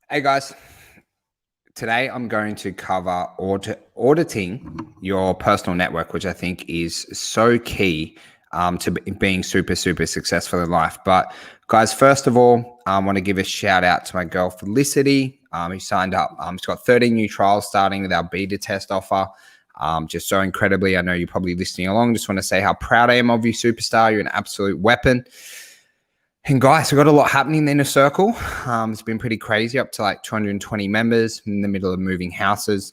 Hey guys, today I'm going to cover auditing your personal network, which I think is so key to being super, super successful in life. But guys, first of all, I want to give a shout out to my girl Felicity, who signed up. She's got 13 new trials starting with our beta test offer. Just so incredibly, I know you're probably listening along. Just want to say how proud I am of you, superstar. You're an absolute weapon. And guys, we've got a lot happening in the inner circle. It's been pretty crazy, up to like 220 members in the middle of moving houses.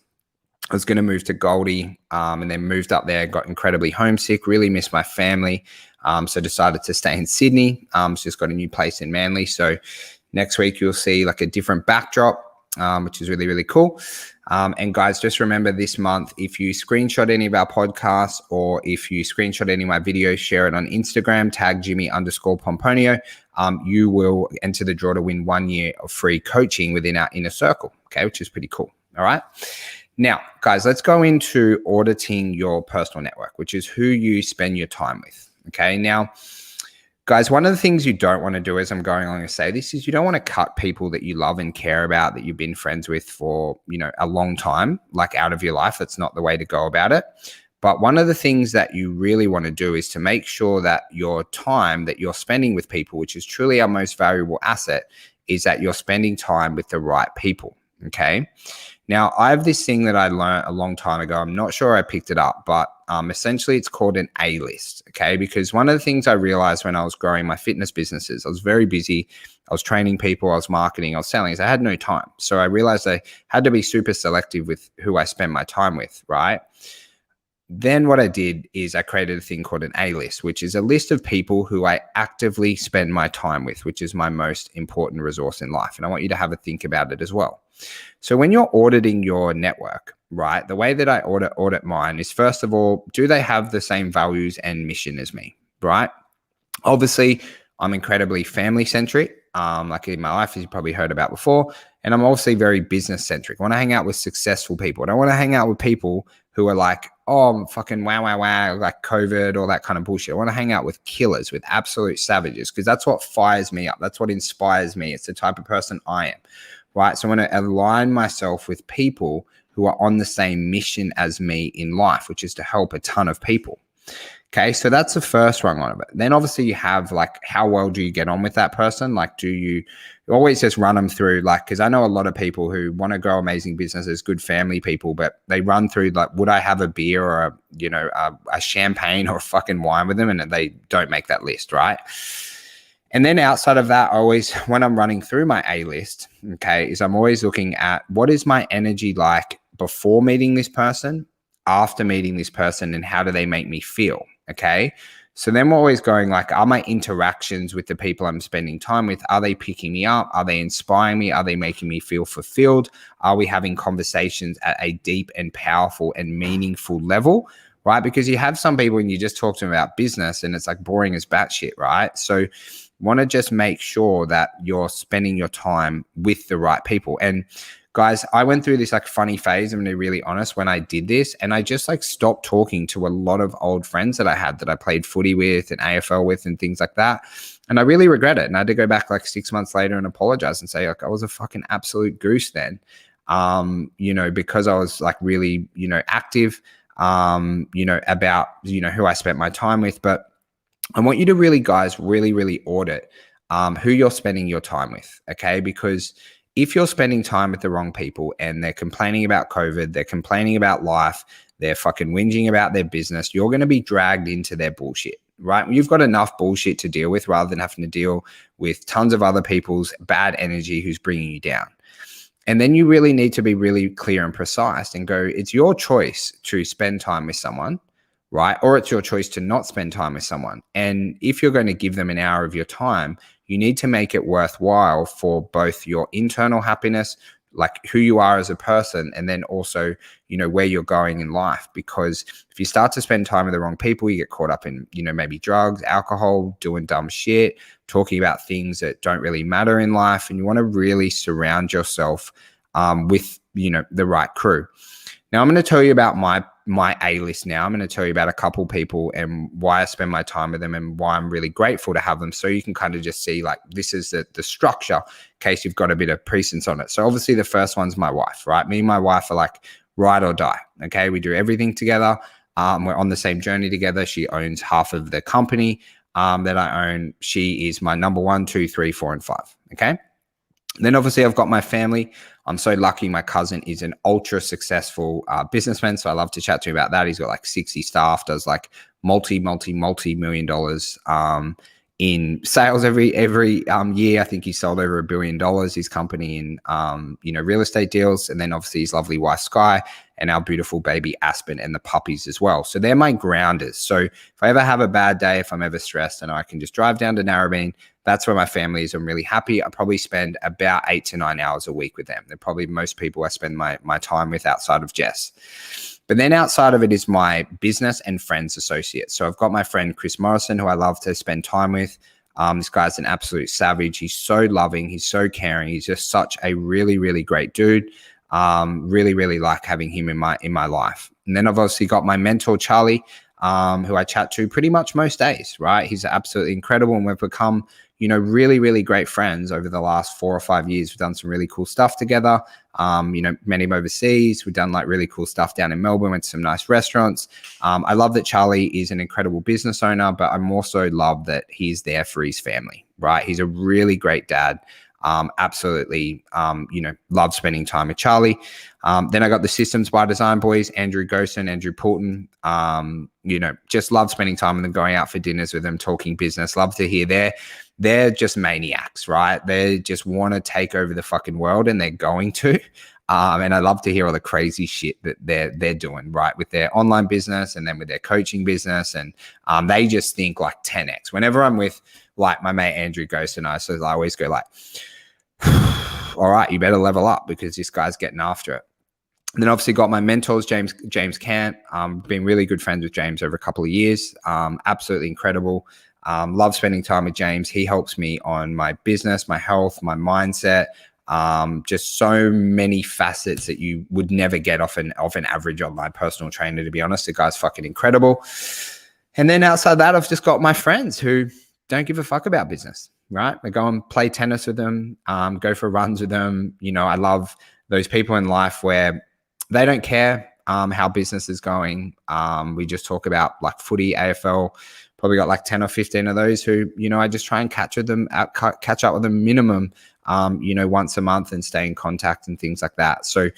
I was going to move to Goldie and then moved up there, got incredibly homesick, really missed my family. So decided to stay in Sydney. Just got a new place in Manly. So next week you'll see like a different backdrop, which is really, really cool. And guys, just remember this month, if you screenshot any of our podcasts or if you screenshot any of my videos, share it on Instagram, tag Jimmy_Pomponio, you will enter the draw to win 1 year of free coaching within our inner circle, okay, which is pretty cool. All right. Now, guys, let's go into auditing your personal network, which is who you spend your time with. Okay. Now, guys, one of the things you don't want to do, as I'm going along to say this, is you don't want to cut people that you love and care about, that you've been friends with for, a long time, like out of your life. That's not the way to go about it. But one of the things that you really want to do is to make sure that your time that you're spending with people, which is truly our most valuable asset, is that you're spending time with the right people. Okay. Now, I have this thing that I learned a long time ago. I'm not sure I picked it up, but essentially it's called an A-list, okay? Because one of the things I realized when I was growing my fitness businesses, I was very busy. I was training people, I was marketing, I was selling. So I had no time. So I realized I had to be super selective with who I spend my time with, right? Then what I did is I created a thing called an A-list, which is a list of people who I actively spend my time with, which is my most important resource in life. And I want you to have a think about it as well. So when you're auditing your network, right, the way that I audit mine is, first of all, do they have the same values and mission as me, right? Obviously, I'm incredibly family centric, like in my life, as you probably heard about before. And I'm also very business centric. I want to hang out with successful people. I don't want to hang out with people who are like, oh, fucking wow, like COVID, all that kind of bullshit. I want to hang out with killers, with absolute savages, because that's what fires me up. That's what inspires me. It's the type of person I am, right? So I want to align myself with people who are on the same mission as me in life, which is to help a ton of people. Okay, so that's the first rung of it. Then obviously you have like, how well do you get on with that person? Like, do you always just run them through, like, because I know a lot of people who want to grow amazing businesses, good family people, but they run through like, would I have a beer or a champagne or a fucking wine with them? And they don't make that list, right? And then outside of that, when I'm running through my A list, okay, is I'm always looking at what is my energy like before meeting this person, after meeting this person, and how do they make me feel? Okay. So then we're always going like, are my interactions with the people I'm spending time with, are they picking me up? Are they inspiring me? Are they making me feel fulfilled? Are we having conversations at a deep and powerful and meaningful level? Right? Because you have some people and you just talk to them about business and it's like boring as batshit, right? So want to just make sure that you're spending your time with the right people. And guys, I went through this like funny phase, I'm going to be really honest, when I did this, and I just like stopped talking to a lot of old friends that I had that I played footy with and AFL with and things like that. And I really regret it. And I had to go back like 6 months later and apologize and say, like, I was a fucking absolute goose then, because I was like really, active, about, who I spent my time with. But I want you to really, guys, really audit who you're spending your time with, okay? Because if you're spending time with the wrong people and they're complaining about COVID, they're complaining about life, they're fucking whinging about their business, you're going to be dragged into their bullshit, right? You've got enough bullshit to deal with rather than having to deal with tons of other people's bad energy who's bringing you down. And then you really need to be really clear and precise and go, it's your choice to spend time with someone, right? Or it's your choice to not spend time with someone. And if you're going to give them an hour of your time, you need to make it worthwhile for both your internal happiness, like who you are as a person, and then also, where you're going in life. Because if you start to spend time with the wrong people, you get caught up in, maybe drugs, alcohol, doing dumb shit, talking about things that don't really matter in life. And you want to really surround yourself with, the right crew. Now, I'm going to tell you about my my A-list now. I'm going to tell you about a couple people and why I spend my time with them and why I'm really grateful to have them. So you can kind of just see like this is the structure in case you've got a bit of presence on it. So obviously the first one's my wife, right? Me and my wife are like ride or die. Okay. We do everything together. We're on the same journey together. She owns half of the company that I own. She is my number 1, 2, 3, 4, and 5. Okay. Then obviously I've got my family. I'm so lucky. My cousin is an ultra successful businessman. So I love to chat to him about that. He's got like 60 staff, does like multi-million dollars in sales every year. I think he sold over $1 billion, his company in, real estate deals. And then obviously his lovely wife, Sky, and our beautiful baby Aspen and the puppies as well. So they're my grounders. So if I ever have a bad day, if I'm ever stressed, and I can just drive down to Narrabeen, that's where my family is. I'm really happy. I probably spend about 8 to 9 hours a week with them. They're probably most people I spend my time with outside of Jess. But then outside of it is my business and friends associates. So I've got my friend Chris Morrison, who I love to spend time with. This guy's an absolute savage. He's so loving. He's so caring. He's just such a really, really great dude. Really, really like having him in my life. And then I've obviously got my mentor, Charlie, who I chat to pretty much most days, right? He's absolutely incredible. And we've become, really, really great friends over the last 4 or 5 years. We've done some really cool stuff together. Met him overseas. We've done like really cool stuff down in Melbourne, went to some nice restaurants. I love that Charlie is an incredible business owner, but I'm also love that he's there for his family, right? He's a really great dad. Absolutely, love spending time with Charlie. Then I got the Systems by Design boys, Andrew Gosen, Andrew Poulton. Just love spending time with them, going out for dinners with them, talking business. Love to hear they're just maniacs, right? They just want to take over the fucking world, and they're going to. And I love to hear all the crazy shit that they're doing, right, with their online business and then with their coaching business. And they just think like 10x. Whenever I'm with like my mate Andrew Ghost and I always go like, all right, you better level up because this guy's getting after it. And then obviously got my mentors, James Cant. Been really good friends with James over a couple of years. Absolutely incredible. Love spending time with James. He helps me on my business, my health, my mindset. Just so many facets that you would never get off an average online personal trainer, to be honest. The guy's fucking incredible. And then outside that, I've just got my friends who don't give a fuck about business, right? I go and play tennis with them, go for runs with them. I love those people in life where they don't care how business is going. We just talk about like footy, AFL. Probably got like 10 or 15 of those who, I just try and catch up with them minimum, once a month and stay in contact and things like that. So,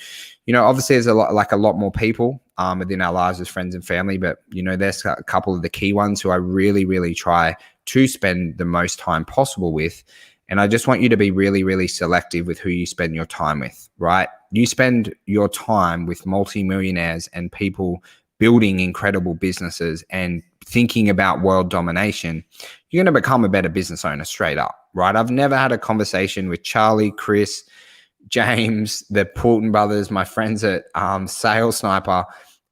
obviously there's a lot more people within our lives as friends and family, but, there's a couple of the key ones who I really, really try to spend the most time possible with. And I just want you to be really, really selective with who you spend your time with, right? You spend your time with multimillionaires and people building incredible businesses and thinking about world domination, you're going to become a better business owner straight up, right? I've never had a conversation with Charlie, Chris, James, the Poulton brothers, my friends at Sales Sniper,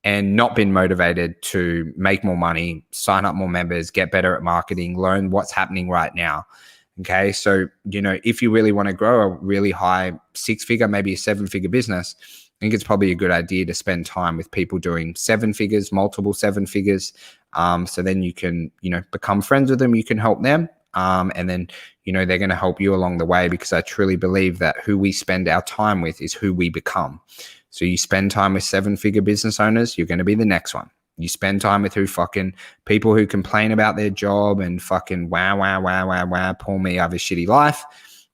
and not been motivated to make more money, sign up more members, get better at marketing, learn what's happening right now. Okay. So, if you really want to grow a really high 6-figure, maybe a 7-figure business, I think it's probably a good idea to spend time with people doing 7 figures, multiple 7 figures. So then you can, become friends with them. You can help them. And then, they're going to help you along the way, because I truly believe that who we spend our time with is who we become. So you spend time with 7-figure business owners, you're going to be the next one. You spend time with people who complain about their job and fucking wow, poor me, I have a shitty life.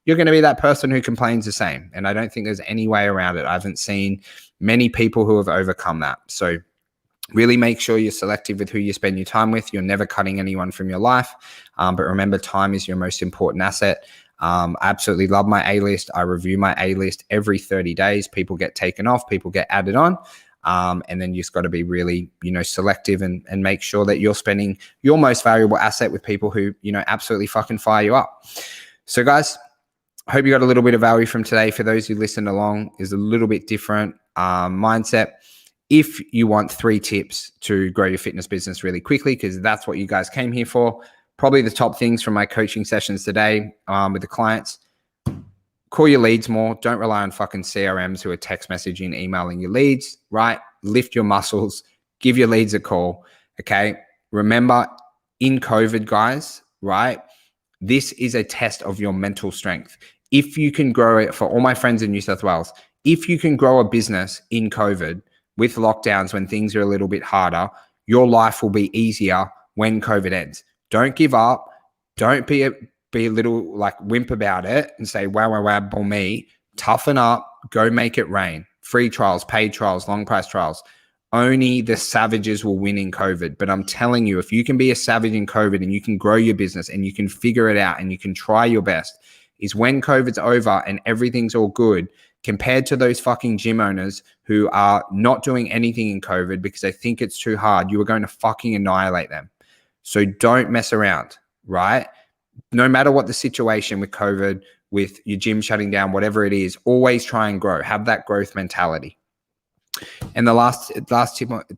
You're going to be that person who complains the same. And I don't think there's any way around it. I haven't seen many people who have overcome that. So really make sure you're selective with who you spend your time with. You're never cutting anyone from your life. But remember, time is your most important asset. I absolutely love my A-list. I review my A-list every 30 days. People get taken off, people get added on. And then you just got to be really, selective and make sure that you're spending your most valuable asset with people who, absolutely fucking fire you up. So guys, I hope you got a little bit of value from today. For those who listened along, is a little bit different mindset. If you want 3 tips to grow your fitness business really quickly, because that's what you guys came here for, probably the top things from my coaching sessions today with the clients: call your leads more. Don't rely on fucking CRMs who are text messaging, emailing your leads, right? Lift your muscles, Give your leads a call. Okay. Remember, in COVID, guys, right? This is a test of your mental strength. If you can grow it, for all my friends in New South Wales, if you can grow a business in COVID with lockdowns when things are a little bit harder, your life will be easier when COVID ends. Don't give up. Don't be a little like wimp about it and say, wow, bull me. Toughen up. Go make it rain. Free trials, paid trials, long price trials. Only the savages will win in COVID. But I'm telling you, if you can be a savage in COVID and you can grow your business and you can figure it out and you can try your best, is when COVID's over and everything's all good, compared to those fucking gym owners who are not doing anything in COVID because they think it's too hard, you are going to fucking annihilate them. So don't mess around, right? No matter what the situation with COVID, with your gym shutting down, whatever it is, always try and grow. Have that growth mentality. And the last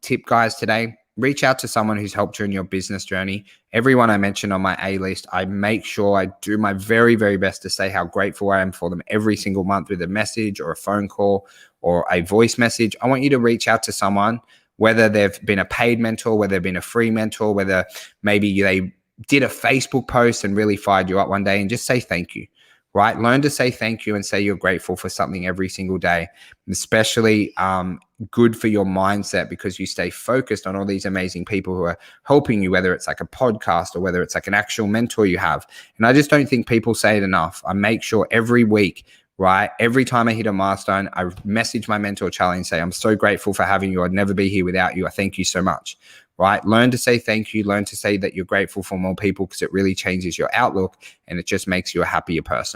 tip, guys, today, reach out to someone who's helped you in your business journey. Everyone I mentioned on my A list, I make sure I do my very, very best to say how grateful I am for them every single month with a message or a phone call or a voice message. I want you to reach out to someone, whether they've been a paid mentor, whether they've been a free mentor, whether maybe they did a Facebook post and really fired you up one day, and just say thank you. Right? Learn to say thank you and say you're grateful for something every single day, especially good for your mindset, because you stay focused on all these amazing people who are helping you, whether it's like a podcast or whether it's like an actual mentor you have. And I just don't think people say it enough. I make sure every week, right? Every time I hit a milestone, I message my mentor Charlie and say, I'm so grateful for having you. I'd never be here without you. I thank you so much. Right? Learn to say thank you. Learn to say that you're grateful for more people, because it really changes your outlook and it just makes you a happier person.